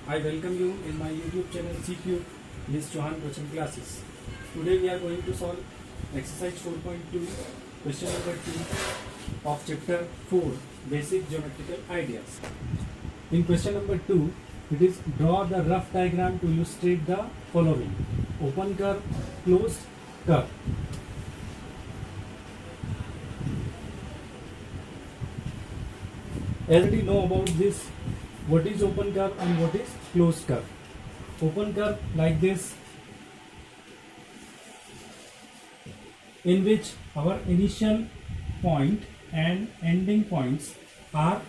I welcome you in my YouTube channel CQ Ms. Chauhan Coaching Classes. Today we are going to solve exercise 4.2 question number 2 of chapter 4 basic geometrical ideas. In question number 2 it is draw the rough diagram to illustrate the following: open curve, closed curve. As we know about this, what is open curve and what is closed curve. Open curve like this, in which our initial point and ending points are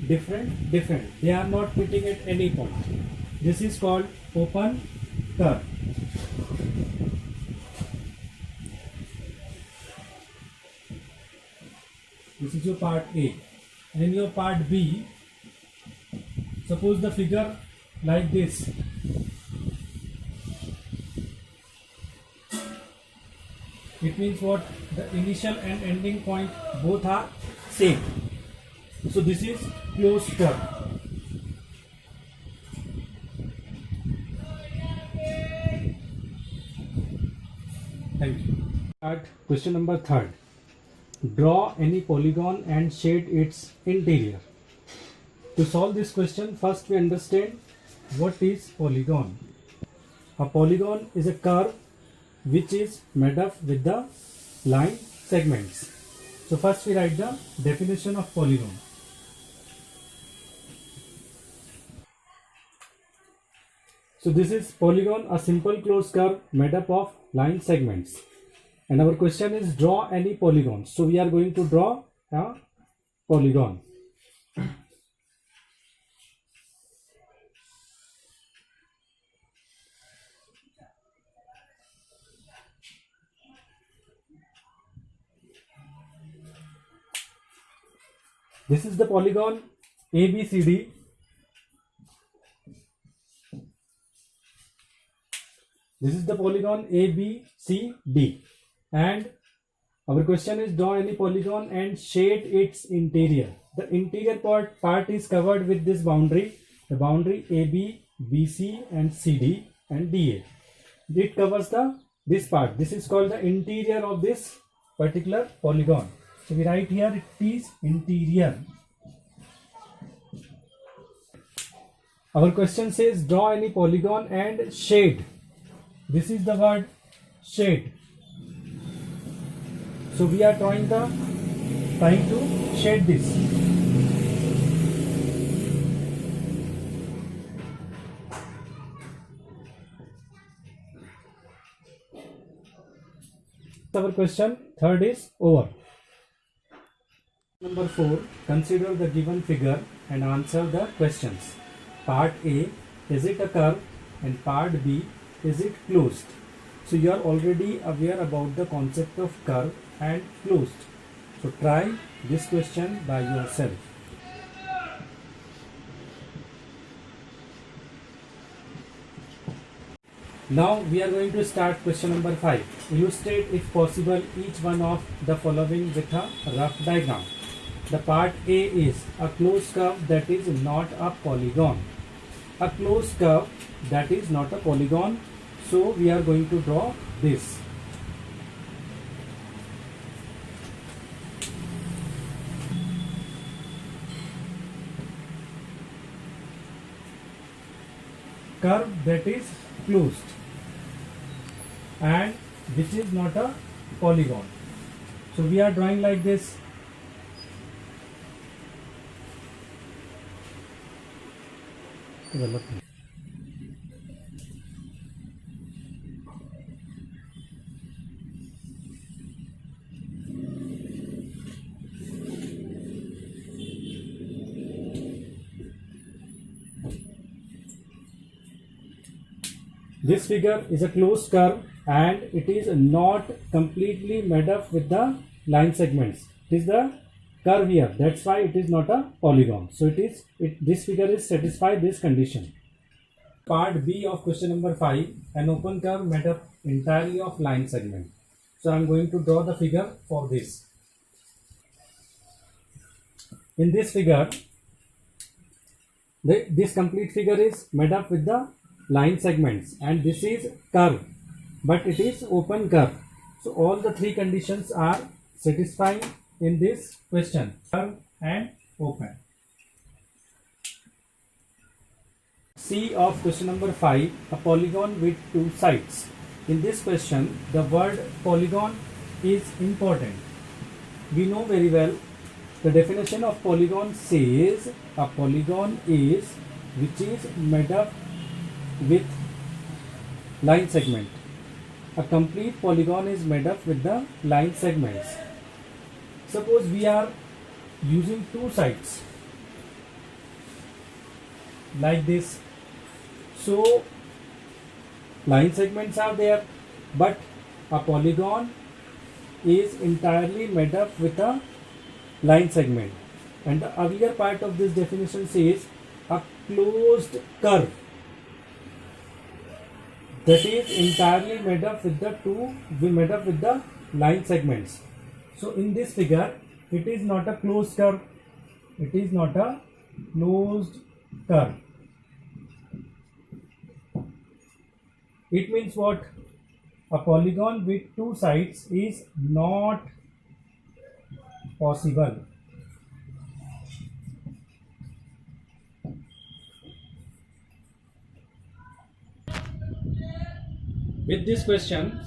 different. They are not meeting at any point. This is called open curve. This is your part A. And in your part B, suppose the figure like this. It means what? The initial and ending point both are same. So this is closed curve. Thank you. At question number 3. Draw any polygon and shade its interior. To solve this question, first we understand what is polygon. A polygon is a curve which is made up with the line segments. So first we write the definition of polygon. So this is polygon, a simple closed curve made up of line segments. And our question is draw any polygon. So we are going to draw a polygon. This is the polygon ABCD. This is the polygon ABCD. And our question is draw any polygon and shade its interior. The interior part is covered with this boundary. The boundary AB, BC and CD and DA. It covers this part. This is called the interior of this particular polygon. So we write here it is interior. Our question says draw any polygon and shade. This is the word shade. So we are trying to shade this. Our question 3rd is over. Number 4, consider the given figure and answer the questions. Part A, is it a curve? And part B, is it closed? So you are already aware about the concept of curve and closed. So try this question by yourself. Now we are going to start question number 5. Illustrate if possible each one of the following with a rough diagram. The part A is a closed curve that is not a polygon. A closed curve that is not a polygon. So we are going to draw this. Curve that is closed and which is not a polygon. So we are drawing like this. This figure is a closed curve and it is not completely made up with the line segments. It is the curve here. That's why it is not a polygon. So this figure is satisfy this condition. Part B of question number 5, an open curve made up entirely of line segment. So I am going to draw the figure for this. In this figure, This complete figure is made up with the line segments, and this is curve, but it is open curve. So all the three conditions are satisfying in this question: curve and open. C of question number 5, a polygon with two sides. In this question, the word polygon is important. We know very well the definition of polygon says a polygon is which is made up with line segment. A complete polygon is made up with the line segments. Suppose we are using two sides like this. So line segments are there, but a polygon is entirely made up with a line segment. And the earlier part of this definition says a closed curve that is entirely made up with the line segments. So in this figure, it is not a closed curve. It is not a closed curve. It means what? A polygon with two sides is not possible. With this question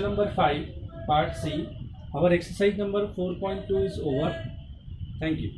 number 5, part C, our exercise number 4.2 is over. Thank you.